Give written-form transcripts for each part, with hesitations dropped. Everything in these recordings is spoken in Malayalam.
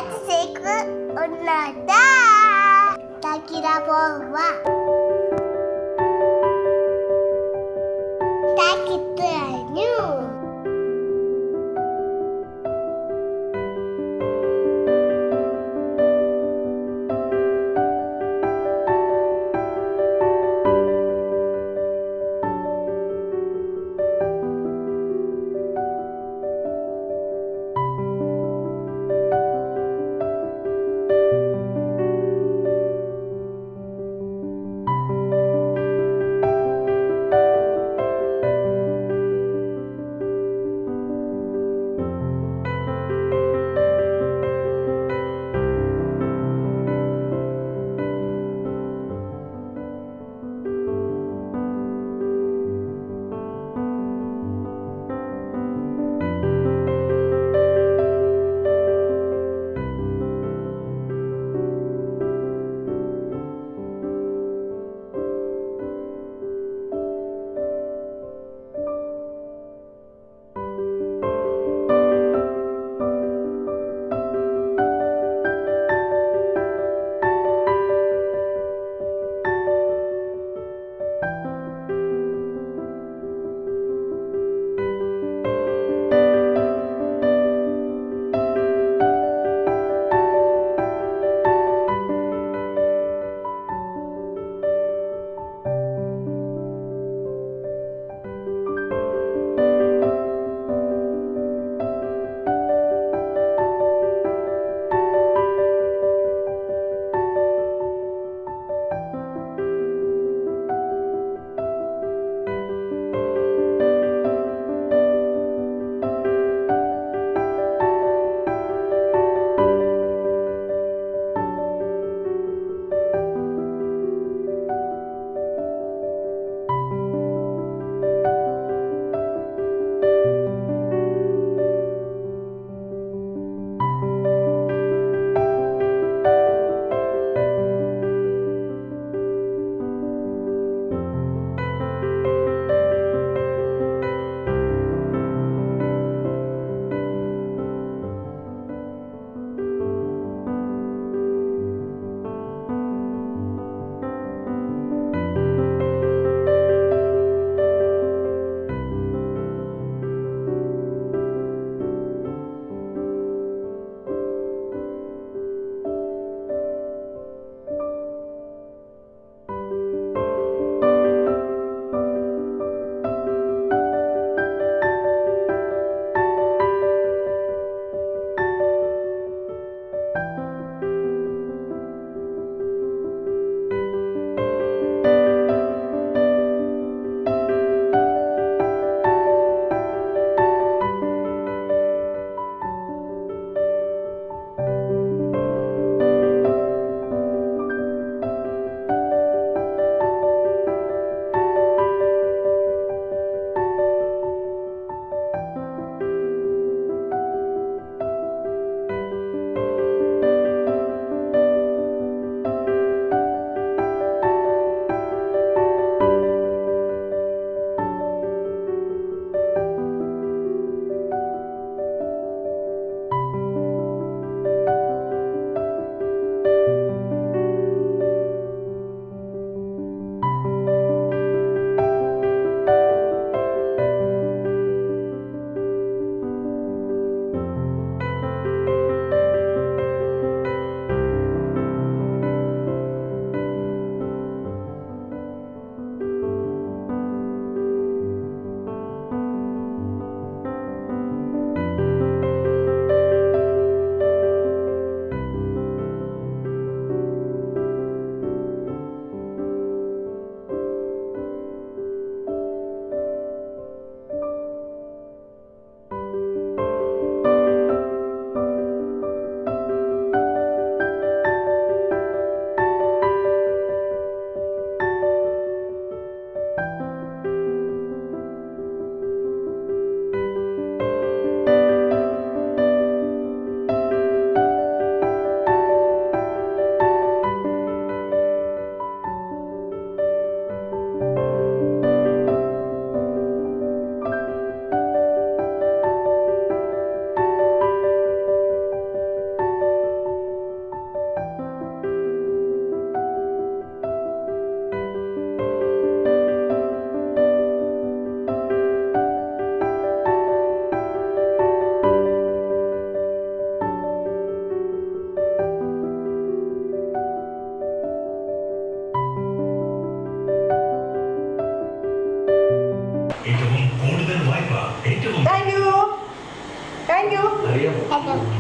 Atiseko onada. Takira boa. Takitanyu.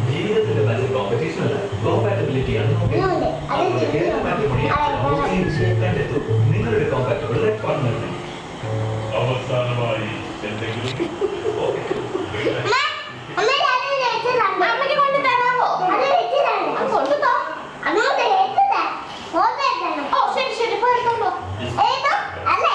ജീവിതത്തിന്റെ മാച്ച് കോമ്പറ്റീഷൻ അല്ല കോമ്പാറ്റബിലിറ്റി ആണ് നിങ്ങളുടെ കോമ്പാറ്റബിൾ പാർട്ട്ണറിനെ അവസാനമായി എന്തെങ്കിലും അമ്മയ്ക്ക് കൊണ്ട് തരാമോ കൊണ്ടുതോ അങ്ങോട്ട് ഓ ശരി ശരി പോയി എടുത്തോണ്ടോ ഏതോ അല്ല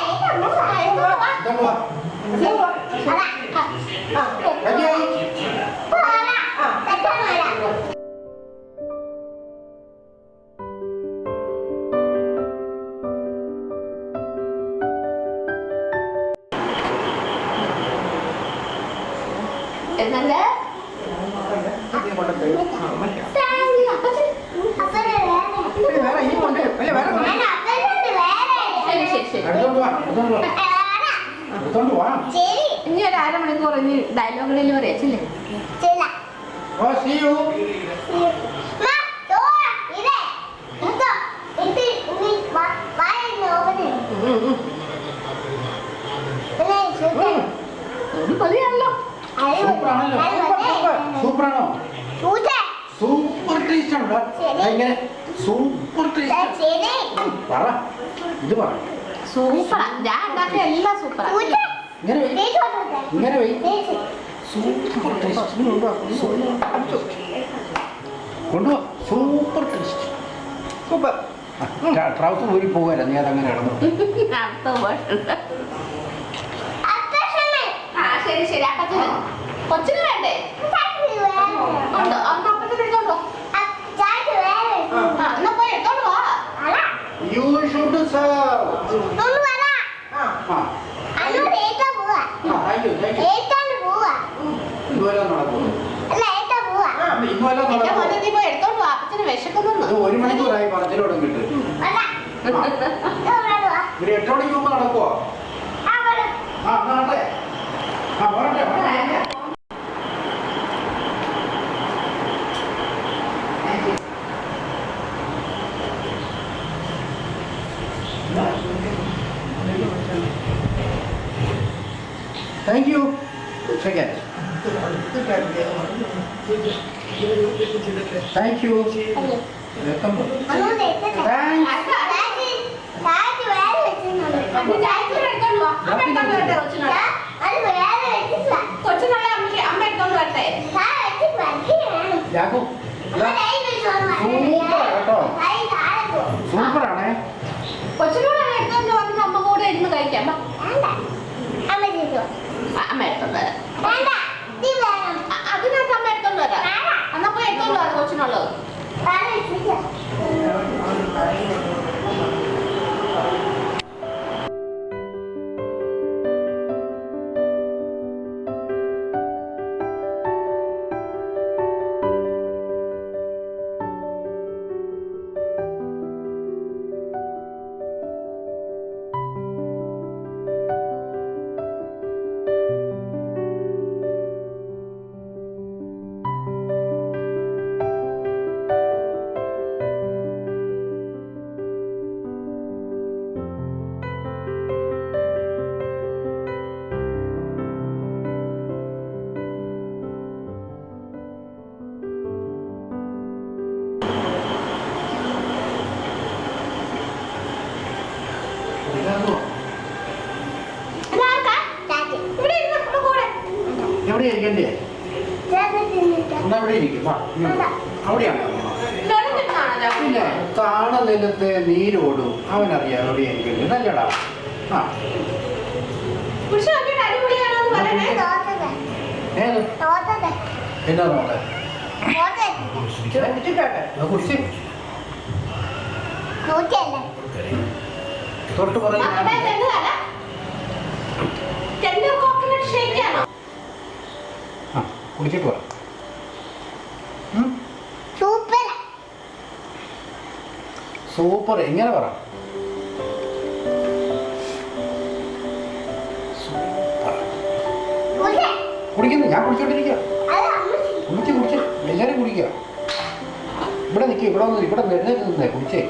എന്നല്ലേ ഇനി ഒരു അരമണിക്കൂർ ഇനി ഡയലോഗുകളിൽ പറയാച്ചില്ലേ മതിയാണല്ലോ സൂപ്പറാണോ സൂപ്പർ ടേസ്റ്റ് ഉണ്ടോ എങ്ങനെ സൂപ്പർ ടേസ്റ്റ് പറ ഇത് പറ സൂപ്പറാ ഞാൻ ഉണ്ടാക്കിയ എല്ലാം സൂപ്പറാ ഇങ്ങനെ വൈ സൂപ്പർ ടേസ്റ്റ് കൊണ്ടുപോവാ സൂപ്പർ ടേസ്റ്റ് സൂപ്പർ ട്രൗസർ ഊരി പോകാല നീ അതങ്ങനെ കിടന്നു ശരി ശരി അപ്പച്ചന് കൊച്ചിന് വേണ്ടേ ഉണ്ടോ അപ്പച്ചന് എടുത്തോണ്ടോ എന്നാ പോയി എടുത്തോണ്ട് വാ യു ഷുഡ് സർവ് ഇതുവരെ നടക്കുന്നു എന്റെ മോനെ നീ പോയി എടുത്തോണ്ട് വാ അപ്പച്ചന് വിശക്കുന്നു 1 മണിക്കൂറായി പറച്ചിലോടും കിട്ടും ഒരു 8 മണിക്ക് മുമ്പ് നടക്കുവോ നാട്ടെ പോരട്ടെ thank you second thank you welcome കൊച്ചിനുള്ള അമ്മ എടുത്തോണ്ട് വരട്ടെ യാക്കു സൂപ്പറാണേ കൊച്ചിനോട് എടുത്തോണ്ട് വന്നിട്ട് അമ്മ കൂടെ ഇരുന്ന് കഴിക്കാം അമ്മ എടുത്തോണ്ട് വരാം അതിനകത്ത് അമ്മ എടുത്തോണ്ട് വരാം എന്നാ പോയി എടുത്തോണ്ട് വരാം കൊച്ചിനുള്ളത് എവിടെ ഇരിക്കണ്ടേ അവിടെ ഇരിക്കും അവിടെയാണ് പിന്നെ താണ നിലത്ത് നീരോടും അവനറിയാം എവിടെ ഇരിക്കണ്ടേ നല്ലടാ ആ ഏത് എന്നാ നോട്ടെ കുറിച്ച് തൊട്ട് പറയുന്ന കുടിച്ചിട്ട് പറ സൂപ്പർ എങ്ങനെ പറ കുടിക്കുന്നു ഞാൻ കുടിച്ചോണ്ടിരിക്കുക കുടിച്ച് എല്ലാവരും കുടിക്കുക ഇവിടെ നിൽക്കുക ഇവിടെ വന്ന് ഇവിടെ എഴുന്നേറ്റ് നിന്നേ കുടിച്ചേ